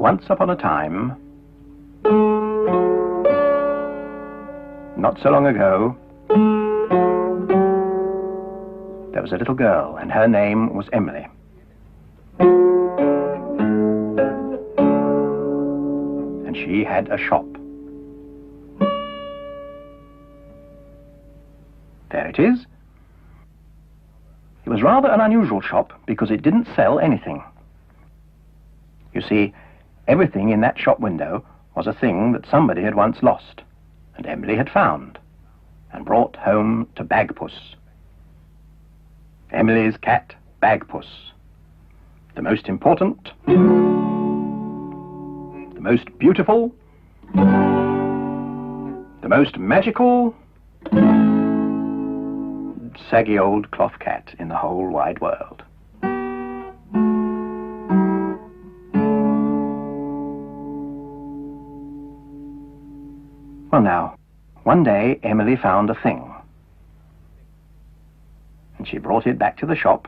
Once upon a time, not so long ago, there was a little girl, and her name was Emily. And she had a shop. There it is. It was rather an unusual shop because it didn't sell anything. You see, everything in that shop window was a thing that somebody had once lost, and Emily had found, and brought home to Bagpuss. Emily's cat, Bagpuss. The most important, the most beautiful, the most magical, saggy old cloth cat in the whole wide world. Well now, one day Emily found a thing. And she brought it back to the shop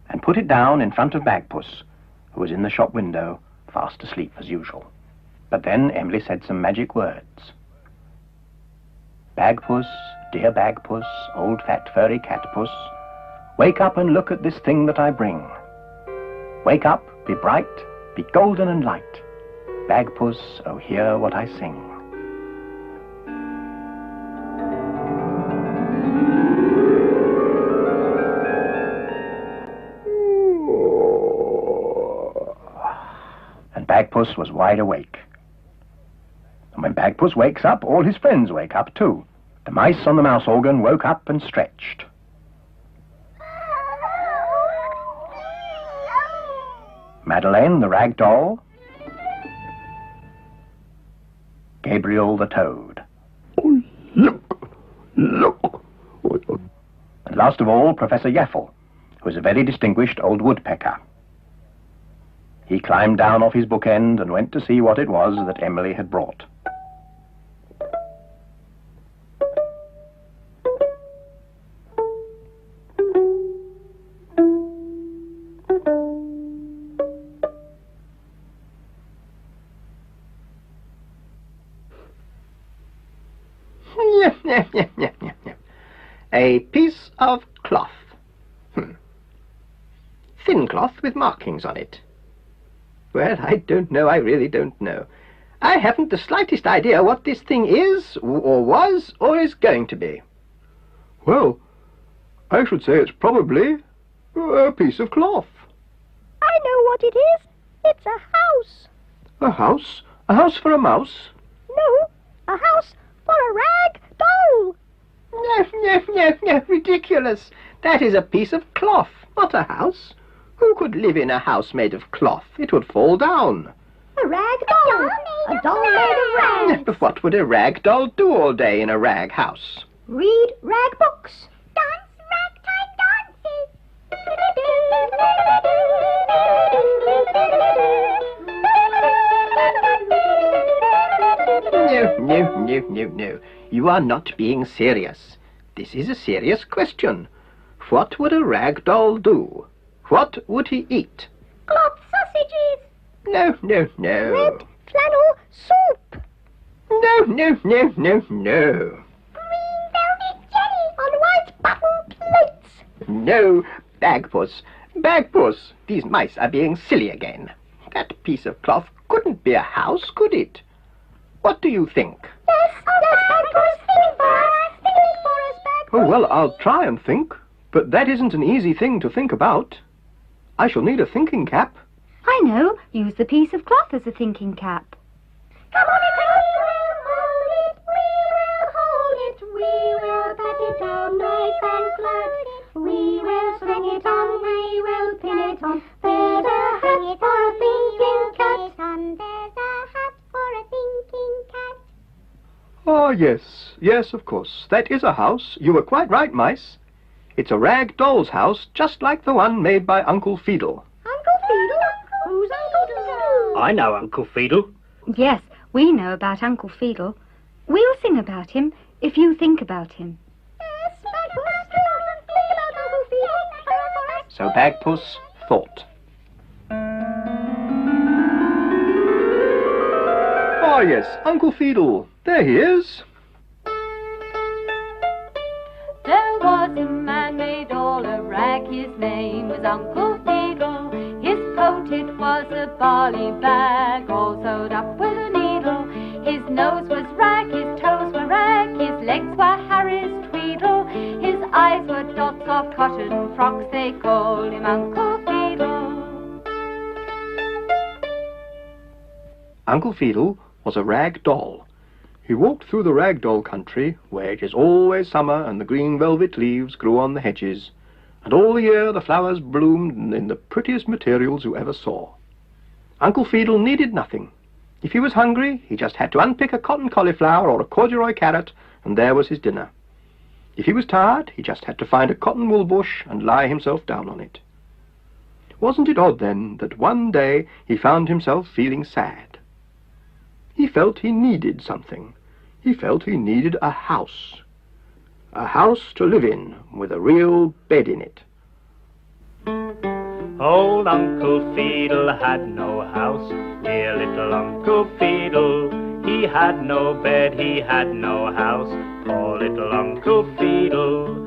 and put it down in front of Bagpuss, who was in the shop window, fast asleep as usual. But then Emily said some magic words. Bagpuss, dear Bagpuss, old fat furry catpuss, wake up and look at this thing that I bring. Wake up, be bright, be golden and light. Bagpuss, oh hear what I sing. And Bagpuss was wide awake. And when Bagpuss wakes up, all his friends wake up too. The mice on the mouse organ woke up and stretched. Madeleine, the rag doll. Gabriel, the toad. Oh, look! Look! And last of all, Professor Yaffle, who was a very distinguished old woodpecker. He climbed down off his bookend and went to see what it was that Emily had brought. A piece of cloth. Thin cloth with markings on it. Well, I don't know, I really don't know. I haven't the slightest idea what this thing is, or was, or is going to be. Well, I should say it's probably a piece of cloth. I know what it is. It's a house. A house? A house for a mouse? No, a house for a rag doll. No, ridiculous. That is a piece of cloth, not a house. Who could live in a house made of cloth? It would fall down. A rag doll. A doll made of rags. But what would a rag doll do all day in a rag house? Read rag books. Dance ragtime dances. No. You are not being serious. This is a serious question. What would a rag doll do? What would he eat? Cloth sausages. No. Red flannel soup. No. Green velvet jelly on white button plates. No, Bagpuss. These mice are being silly again. That piece of cloth couldn't be a house, could it? What do you think? Yes, Bagpuss, think for us. Think for us, Bagpuss. Oh, well, I'll try and think. But that isn't an easy thing to think about. I shall need a thinking cap. I know. Use the piece of cloth as a thinking cap. Come on, we will pat it down nice and flat. We will sling it on, we will pin it on. There's a hat for a thinking cat. There's a hat for a thinking cat. Ah, yes, of course. That is a house. You were quite right, mice. It's a rag doll's house, just like the one made by Uncle Feedle. Uncle Feedle? Who's Uncle Feedle? I know Uncle Feedle. Yes, we know about Uncle Feedle. We'll sing about him if you think about him. Yes, Bagpuss, think about Uncle Feedle. So Bagpuss thought. Ah, yes, Uncle Feedle. There he is. There was a man made all a rag, his name was Uncle Feedle. His coat it was a barley bag, all sewed up with a needle. His nose was rag, his toes were rag, his legs were Harry's tweedle. His eyes were dots of cotton frocks, they called him Uncle Feedle. Uncle Feedle was a rag doll. He walked through the rag doll country, where it is always summer and the green velvet leaves grew on the hedges, and all the year the flowers bloomed in the prettiest materials you ever saw. Uncle Feedle needed nothing. If he was hungry, he just had to unpick a cotton cauliflower or a corduroy carrot, and there was his dinner. If he was tired, he just had to find a cotton wool bush and lie himself down on it. Wasn't it odd, then, that one day he found himself feeling sad? He felt he needed something. He felt he needed a house. A house to live in, with a real bed in it. Old Uncle Feedle had no house, dear little Uncle Feedle. He had no bed, he had no house, poor little Uncle Feedle.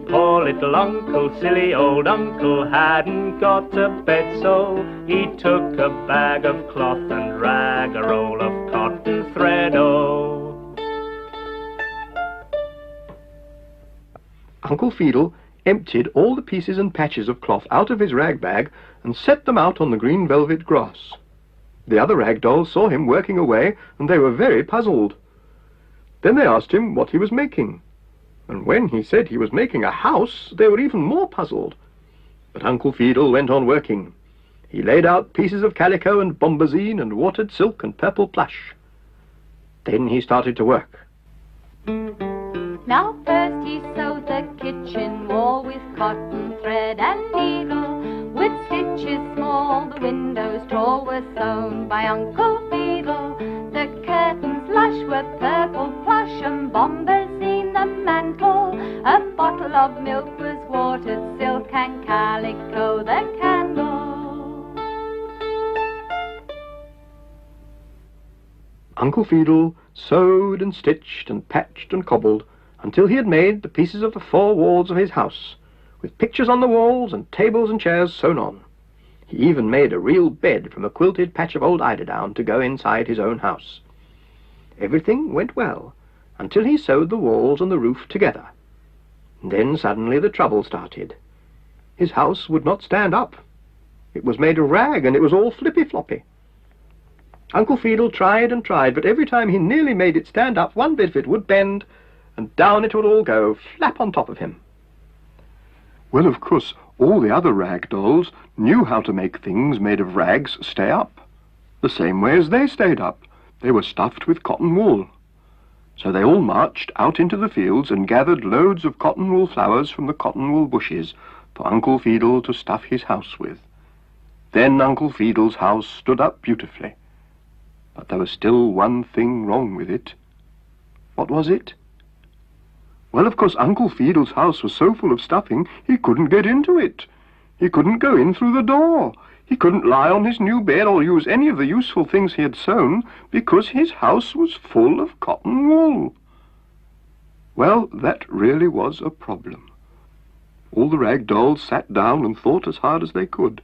Poor little uncle, silly old uncle, hadn't got a bed, so he took a bag of cloth and rag, a roll of cotton thread, oh. Uncle Feedle emptied all the pieces and patches of cloth out of his rag bag and set them out on the green velvet grass. The other rag dolls saw him working away, and they were very puzzled. Then they asked him what he was making. And when he said he was making a house, they were even more puzzled. But Uncle Feedle went on working. He laid out pieces of calico and bombazine and watered silk and purple plush. Then he started to work. Now first he sewed the kitchen wall with cotton thread and needle. With stitches small, the windows tall were sewn by Uncle Feedle. The curtains lush were purple plush and bombazine the mantle. A bottle of milk was watered silk and calico the candle. Uncle Feedle sewed and stitched and patched and cobbled until he had made the pieces of the four walls of his house, with pictures on the walls and tables and chairs sewn on. He even made a real bed from a quilted patch of old eiderdown to go inside his own house. Everything went well until he sewed the walls and the roof together. Then suddenly the trouble started. His house would not stand up. It was made of rag, and it was all flippy-floppy. Uncle Feedle tried and tried, but every time he nearly made it stand up, one bit of it would bend, and down it would all go, flap on top of him. Well, of course, all the other rag dolls knew how to make things made of rags stay up, the same way as they stayed up. They were stuffed with cotton wool. So they all marched out into the fields and gathered loads of cotton wool flowers from the cotton wool bushes for Uncle Feedle to stuff his house with. Then Uncle Feedle's house stood up beautifully. But there was still one thing wrong with it. What was it? Well, of course, Uncle Feedle's house was so full of stuffing, he couldn't get into it. He couldn't go in through the door. He couldn't lie on his new bed or use any of the useful things he had sewn, because his house was full of cotton wool. Well, that really was a problem. All the rag dolls sat down and thought as hard as they could.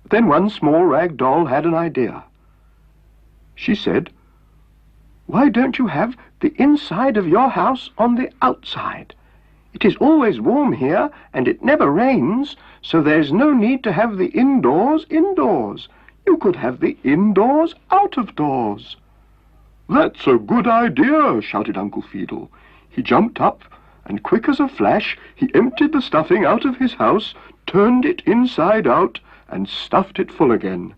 But then one small rag doll had an idea. She said, "Why don't you have the inside of your house on the outside? It is always warm here, and it never rains, so there's no need to have the indoors indoors. You could have the indoors out of doors." "That's a good idea," shouted Uncle Feedle. He jumped up, and quick as a flash, he emptied the stuffing out of his house, turned it inside out, and stuffed it full again.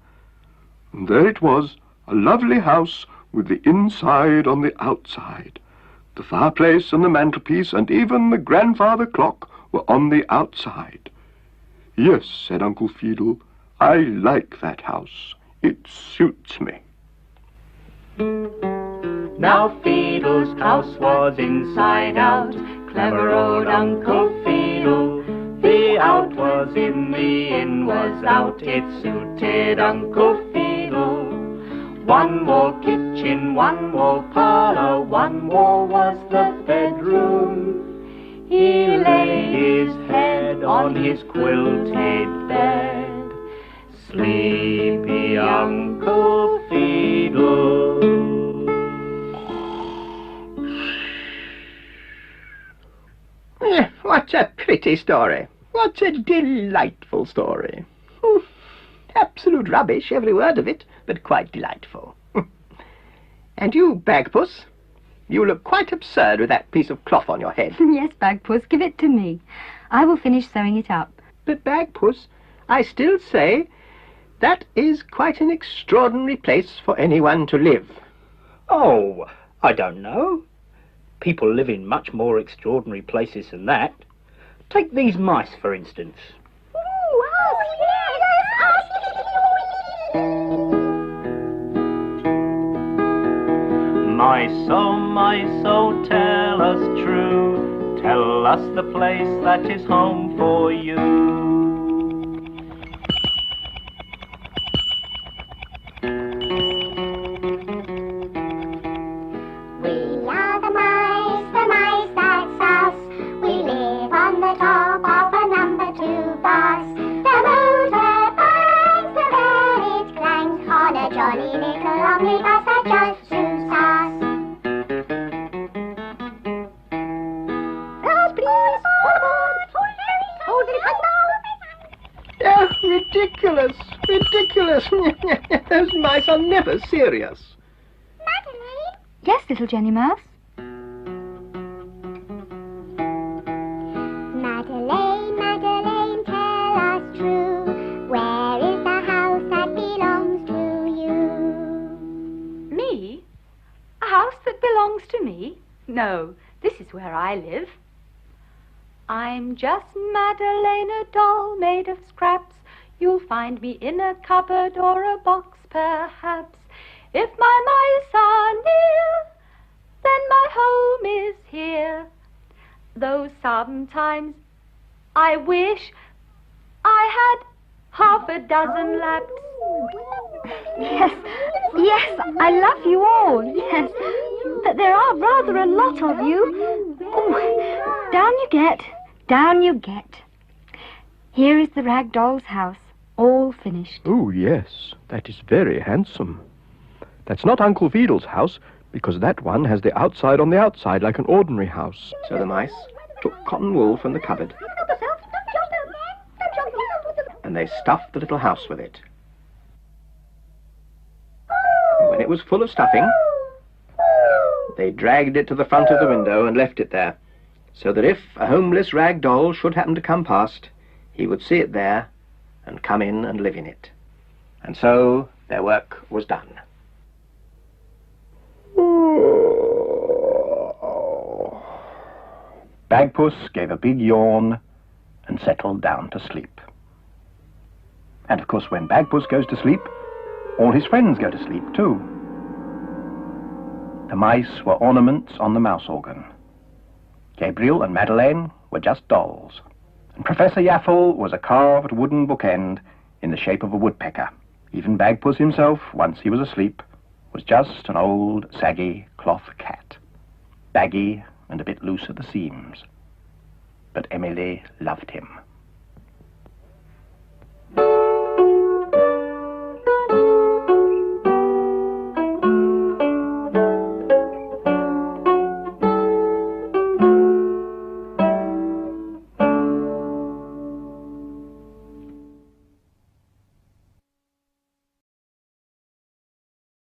And there it was, a lovely house with the inside on the outside. The fireplace and the mantelpiece and even the grandfather clock were on the outside. "Yes," said Uncle Feedle, "I like that house. It suits me." Now Feedle's house was inside out, clever old Uncle Feedle. The out was in was out, it suited Uncle Feedle. One more kitchen kitchen, one wall parlour, one wall was the bedroom. He laid his head on his quilted bed. Sleepy Uncle Feedle. What a pretty story. What a delightful story. Absolute rubbish, every word of it, but quite delightful. And you, Bagpuss, you look quite absurd with that piece of cloth on your head. Yes, Bagpuss, give it to me. I will finish sewing it up. But, Bagpuss, I still say that is quite an extraordinary place for anyone to live. Oh, I don't know. People live in much more extraordinary places than that. Take these mice, for instance. Mice, oh, tell us true. Tell us the place that is home for you. We are the mice that's us. We live on the top of a number 2 bus. The motor bangs, the bell it clangs on a jolly little omnibus that just suits us. Oh, ridiculous, ridiculous. Those mice are never serious. Yes, little Jenny Mouse. Madeleine, Madeleine, tell us true. Where is the house that belongs to you? Me? A house that belongs to me? No, this is where I live. I'm just Madeleine, a doll made of scraps. You'll find me in a cupboard or a box, perhaps. If my mice are near, then my home is here. Though sometimes I wish I had half a dozen laps. Yes, yes, I love you all, yes. But there are rather a lot of you. Oh, down you get, down you get. Here is the rag doll's house, all finished. Oh, yes, that is very handsome. That's not Uncle Feedle's house, because that one has the outside on the outside like an ordinary house. So the mice took cotton wool from the cupboard and they stuffed the little house with it. And when it was full of stuffing, they dragged it to the front of the window and left it there, so that if a homeless rag doll should happen to come past, he would see it there and come in and live in it. And so their work was done. Bagpuss gave a big yawn and settled down to sleep. And of course, when Bagpuss goes to sleep, all his friends go to sleep too. The mice were ornaments on the mouse organ. Gabriel and Madeleine were just dolls. And Professor Yaffle was a carved wooden bookend in the shape of a woodpecker. Even Bagpuss himself, once he was asleep, was just an old, saggy cloth cat. Baggy and a bit loose at the seams. But Emily loved him.